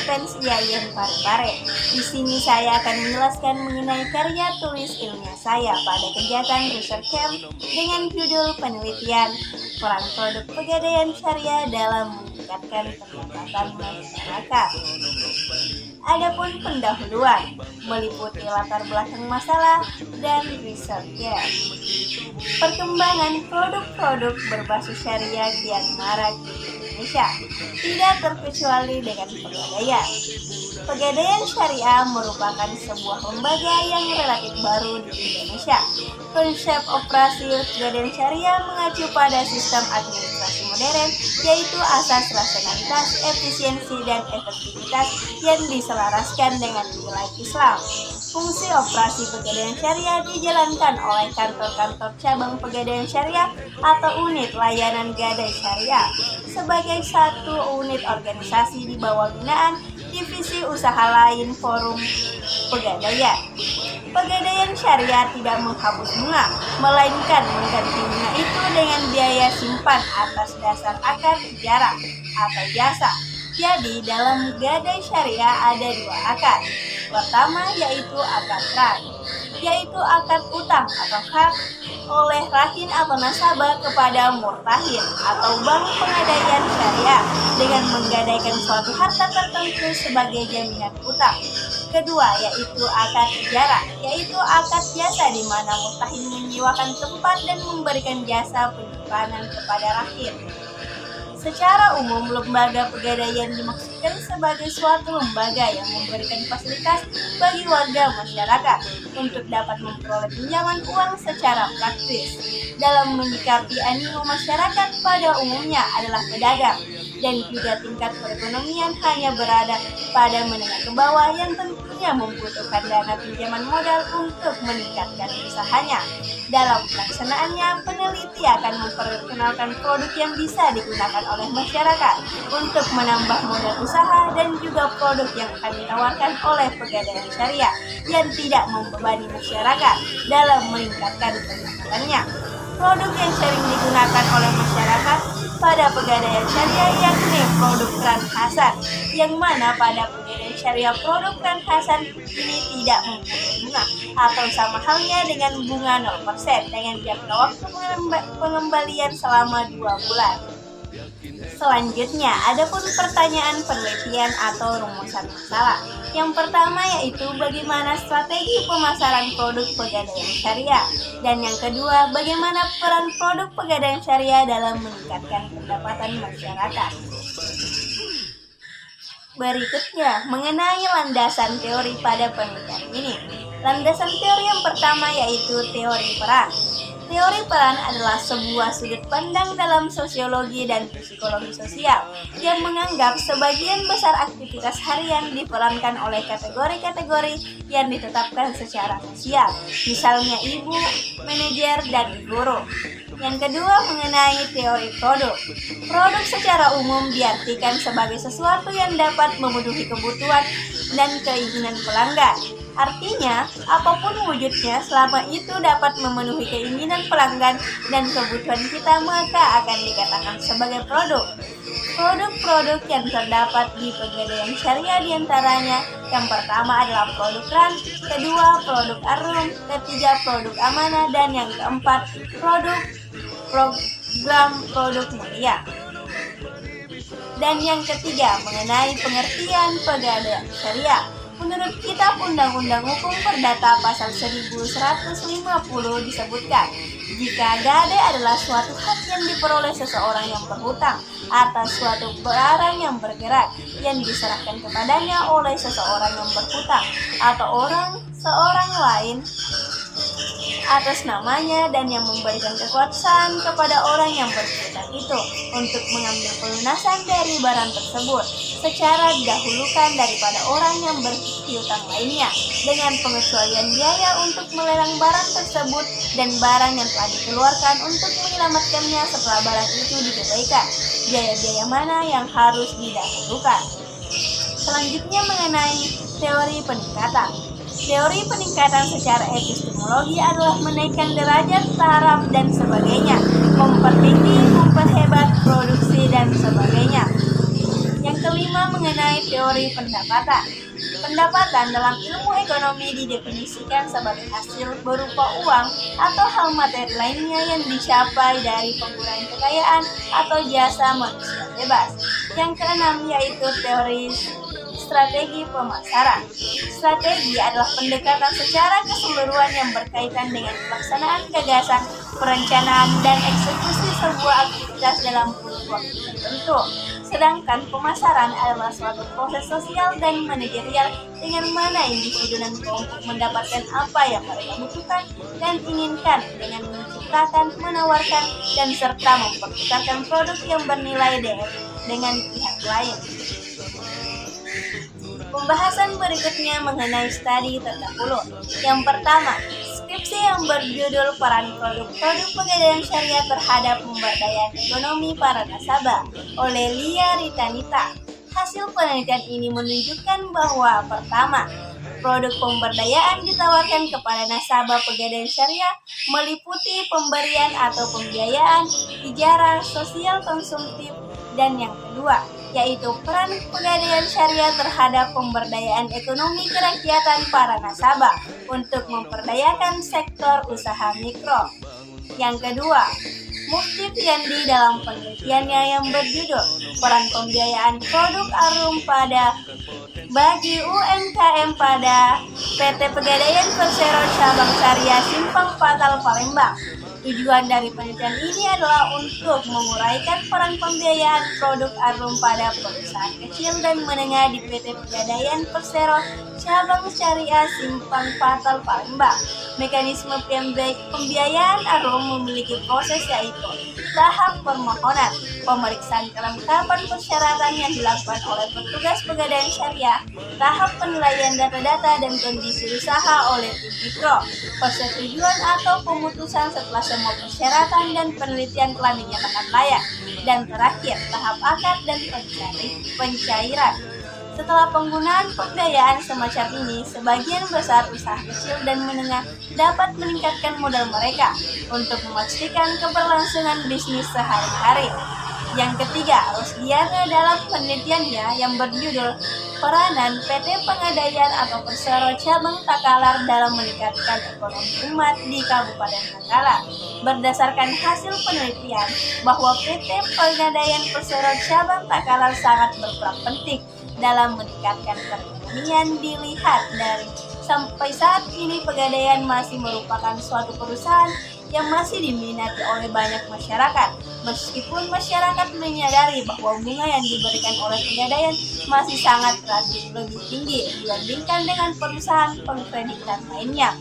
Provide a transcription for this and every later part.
Defense Yayan Parepare. Di sini saya akan menjelaskan mengenai karya tulis ilmiah saya pada kegiatan research camp dengan judul penelitian peran produk pegadaian syariah dalam meningkatkan pendapatan masyarakat. Adapun pendahuluan meliputi latar belakang masalah dan researchnya. Perkembangan produk-produk berbasis syariah kian marak di Indonesia, tidak terkecuali dengan pegadaian. Pegadaian syariah merupakan sebuah lembaga yang relatif baru di Indonesia. Konsep operasi pegadaian syariah mengacu pada sistem administrasi modern, yaitu asas rasionalitas, efisiensi, dan efektivitas yang diselaraskan dengan nilai Islam. Fungsi operasi pegadaian syariah dijalankan oleh kantor-kantor cabang pegadaian syariah atau unit layanan gadai syariah sebagai satu unit organisasi di bawah binaan divisi usaha lain forum pegadaian. Pegadaian syariah tidak menghapus bunga, melainkan mengganti bunga itu dengan biaya simpan atas dasar akad ijarah atau jasa. Jadi dalam gadai syariah ada dua akad. Pertama yaitu akad ran, yaitu akad utang atau hak oleh rahin atau nasabah kepada murtahin atau bank pegadaian syariah dengan menggadaikan suatu harta tertentu sebagai jaminan utang. Kedua yaitu akad ijarah, yaitu akad jasa di mana murtahin menyewakan tempat dan memberikan jasa penyimpanan kepada rahin. Secara umum, lembaga pegadaian dimaksudkan sebagai suatu lembaga yang memberikan fasilitas bagi warga masyarakat untuk dapat memperoleh pinjaman uang secara praktis. Dalam menyikapi animo masyarakat pada umumnya adalah pedagang, dan juga tingkat perekonomian hanya berada pada menengah ke bawah yang tentunya membutuhkan dana pinjaman modal untuk meningkatkan usahanya. Dalam pelaksanaannya, peneliti akan memperkenalkan produk yang bisa digunakan oleh masyarakat untuk menambah modal usaha dan juga produk yang akan ditawarkan oleh pegadaian syariah yang tidak membebani masyarakat dalam meningkatkan pendapatannya. Produk yang sering digunakan oleh masyarakat pada pegadaian syariah yakni produk ran hasan, yang mana pada pegadaian syariah produk ran hasan ini tidak mempunyai bunga atau sama halnya dengan bunga 0% dengan jangka waktu pengembalian selama 2 bulan. Selanjutnya, adapun pertanyaan penelitian atau rumusan masalah. Yang pertama yaitu bagaimana strategi pemasaran produk pegadaian syariah. Dan yang kedua, bagaimana peran produk pegadaian syariah dalam meningkatkan pendapatan masyarakat. Berikutnya, mengenai landasan teori pada penelitian ini. Landasan teori yang pertama yaitu teori peran. Teori peran adalah sebuah sudut pandang dalam sosiologi dan psikologi sosial yang menganggap sebagian besar aktivitas harian diperankan oleh kategori-kategori yang ditetapkan secara sosial, misalnya ibu, manajer, dan guru. Yang kedua, mengenai teori produk. Produk secara umum diartikan sebagai sesuatu yang dapat memenuhi kebutuhan dan keinginan pelanggan. Artinya, apapun wujudnya, selama itu dapat memenuhi keinginan pelanggan dan kebutuhan kita, maka akan dikatakan sebagai produk. Produk-produk yang terdapat di pegadaian syariah diantaranya, yang pertama adalah produk ran, kedua produk arum, ketiga produk amanah, dan yang keempat program produk mulia. Dan yang ketiga, mengenai pengertian pegadaian syariah. Menurut Kitab Undang-Undang Hukum Perdata pasal 1150 disebutkan, jika gadai adalah suatu hak yang diperoleh seseorang yang berhutang atas suatu barang yang bergerak yang diserahkan kepadanya oleh seseorang yang berhutang atau seorang lain atas namanya dan yang memberikan kekuasaan kepada orang yang berhutang itu untuk mengambil pelunasan dari barang tersebut secara didahulukan daripada orang yang berhutang lainnya dengan pengecualian biaya untuk melelang barang tersebut dan barang yang telah dikeluarkan untuk menyelamatkannya setelah barang itu dikembalikan. Biaya-biaya mana yang harus didahulukan? Selanjutnya mengenai teori peningkatan. Teori peningkatan secara epistemologi adalah menaikkan derajat, taraf, dan sebagainya, mempertinggi, memperhebat, produksi, dan sebagainya. Yang kelima, mengenai teori pendapatan. Pendapatan dalam ilmu ekonomi didefinisikan sebagai hasil berupa uang atau hal materi lainnya yang dicapai dari penggunaan kekayaan atau jasa manusia bebas. Yang keenam yaitu teori strategi pemasaran. Strategi adalah pendekatan secara keseluruhan yang berkaitan dengan pelaksanaan gagasan, perencanaan, dan eksekusi sebuah aktivitas dalam kurun waktu tertentu. Sedangkan pemasaran adalah suatu proses sosial dan manajerial dengan mana individu dan kelompok mendapatkan apa yang mereka butuhkan dan inginkan dengan menciptakan, menawarkan, dan serta mempertukarkan produk yang bernilai dengan pihak lain. Pembahasan berikutnya mengenai studi terdahulu. Yang pertama, skripsi yang berjudul Peran Produk-Produk Pegadaian Syariah Terhadap Pemberdayaan Ekonomi Para Nasabah oleh Lia Ritanita. Hasil penelitian ini menunjukkan bahwa pertama, produk pemberdayaan ditawarkan kepada nasabah Pegadaian Syariah meliputi pemberian atau pembiayaan, ijarah, sosial konsumtif, dan yang kedua, yaitu peran Pegadaian Syariah terhadap pemberdayaan ekonomi kerakyatan para nasabah untuk memperdayakan sektor usaha mikro. Yang kedua, Mufti Fiandi dalam penelitiannya yang berjudul Peran Pembiayaan Produk Arum bagi UMKM pada PT Pegadaian Persero Cabang Syariah Simpang Patal Palembang. Tujuan dari penelitian ini adalah untuk menguraikan peran pembiayaan produk Arum pada perusahaan kecil dan menengah di PT Pegadaian Persero Cabang Syariah Simpang Patal Palembang. Mekanisme pembiayaan Arum memiliki proses yaitu tahap permohonan, pemeriksaan kelengkapan persyaratan yang dilakukan oleh petugas Pegadaian Syariah, tahap penilaian data-data dan kondisi usaha oleh tim mikro, persetujuan atau pemutusan setelah semua persyaratan dan penelitian telah dinyatakan layak, dan terakhir tahap akad dan pencairan. Setelah penggunaan pembiayaan semacam ini, sebagian besar usaha kecil dan menengah dapat meningkatkan modal mereka untuk memastikan keberlangsungan bisnis sehari-hari. Yang ketiga, Rosdiana dalam penelitiannya yang berjudul Peranan PT Pegadaian atau Persero Cabang Takalar dalam meningkatkan ekonomi umat di Kabupaten Takalar. Berdasarkan hasil penelitian bahwa PT Pegadaian Persero Cabang Takalar sangat berperan penting dalam meningkatkan perekonomian. Dilihat dari sampai saat ini Pegadaian masih merupakan suatu perusahaan yang masih diminati oleh banyak masyarakat. Meskipun masyarakat menyadari bahwa bunga yang diberikan oleh Pegadaian masih sangat relatif lebih tinggi dibandingkan dengan perusahaan pengkreditan lainnya.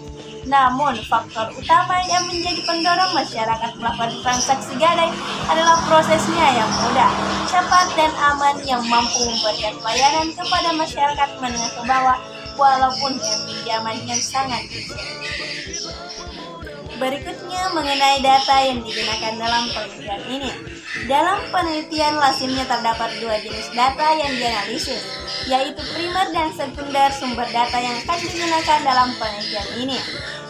Namun, faktor utama yang menjadi pendorong masyarakat melakukan transaksi gadai adalah prosesnya yang mudah, cepat, dan aman yang mampu memberikan pelayanan kepada masyarakat menengah ke bawah walaupun dengan pinjaman yang sangat kecil. Berikutnya mengenai data yang digunakan dalam penelitian ini. Dalam penelitian lazimnya terdapat dua jenis data yang dianalisis, yaitu primer dan sekunder sumber data yang akan digunakan dalam penelitian ini.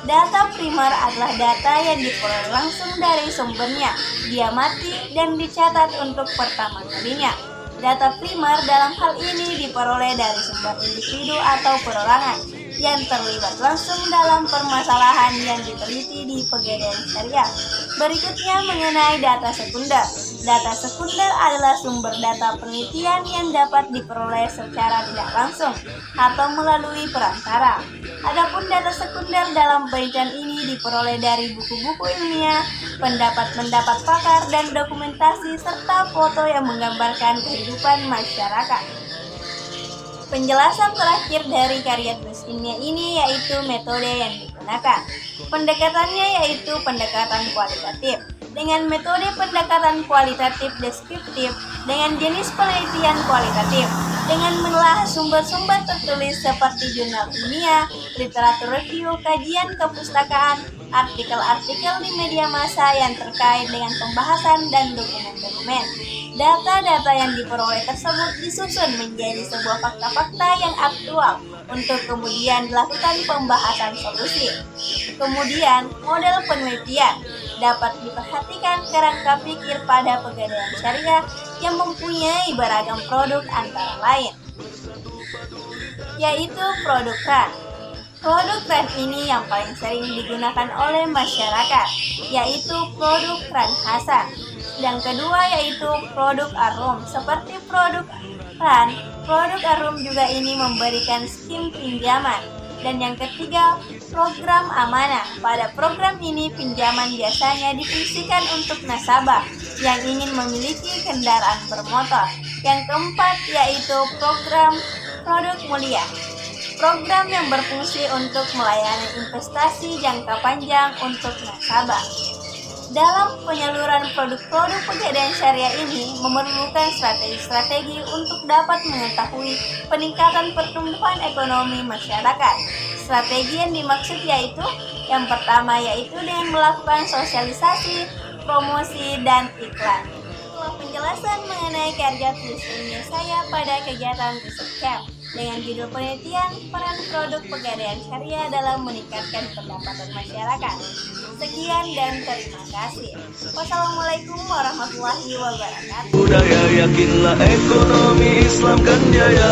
Data primer adalah data yang diperoleh langsung dari sumbernya, diamati, dan dicatat untuk pertama kalinya. Data primer dalam hal ini diperoleh dari sumber individu atau perorangan yang terlibat langsung dalam permasalahan yang diteliti di Pegadaian Syariah. Berikutnya mengenai data sekunder. Data sekunder adalah sumber data penelitian yang dapat diperoleh secara tidak langsung atau melalui perantara. Adapun data sekunder dalam penelitian ini diperoleh dari buku-buku ilmiah, pendapat-pendapat pakar, dan dokumentasi serta foto yang menggambarkan kehidupan masyarakat. Penjelasan terakhir dari karya tulis ilmiah ini yaitu metode yang digunakan. Pendekatannya yaitu pendekatan kualitatif. Dengan metode pendekatan kualitatif deskriptif, dengan jenis penelitian kualitatif, dengan menelaah sumber-sumber tertulis seperti jurnal ilmiah, literatur review, kajian kepustakaan, artikel-artikel di media massa yang terkait dengan pembahasan dan dokumen-dokumen. Data-data yang diperoleh tersebut disusun menjadi sebuah fakta-fakta yang aktual untuk kemudian dilakukan pembahasan solusi. Kemudian, model penelitian. dapat diperhatikan kerangka pikir pada Pegadaian Syariah yang mempunyai beragam produk antara lain, yaitu produk kran. Produk kran ini yang paling sering digunakan oleh masyarakat, yaitu produk kran Hasan. Yang kedua yaitu produk Arum. Seperti produk kran, produk Arum juga ini memberikan skim pinjaman. Dan yang ketiga, program amanah. Pada program ini pinjaman biasanya difungsikan untuk nasabah yang ingin memiliki kendaraan bermotor. Yang keempat yaitu program produk mulia. Program yang berfungsi untuk melayani investasi jangka panjang untuk nasabah. Dalam penyaluran produk-produk Pegadaian Syariah ini memerlukan strategi-strategi untuk dapat mengetahui peningkatan pertumbuhan ekonomi masyarakat. Strategi yang dimaksud yaitu yang pertama yaitu dengan melakukan sosialisasi, promosi, dan iklan. Itulah penjelasan mengenai kerja tulis ilmiah saya pada kegiatan riset camp dengan judul penelitian peran produk Pegadaian Syariah dalam meningkatkan pendapatan masyarakat. Sekian dan terima kasih. Wassalamualaikum warahmatullahi wabarakatuh. Budaya yakinlah ekonomi Islam kan jaya.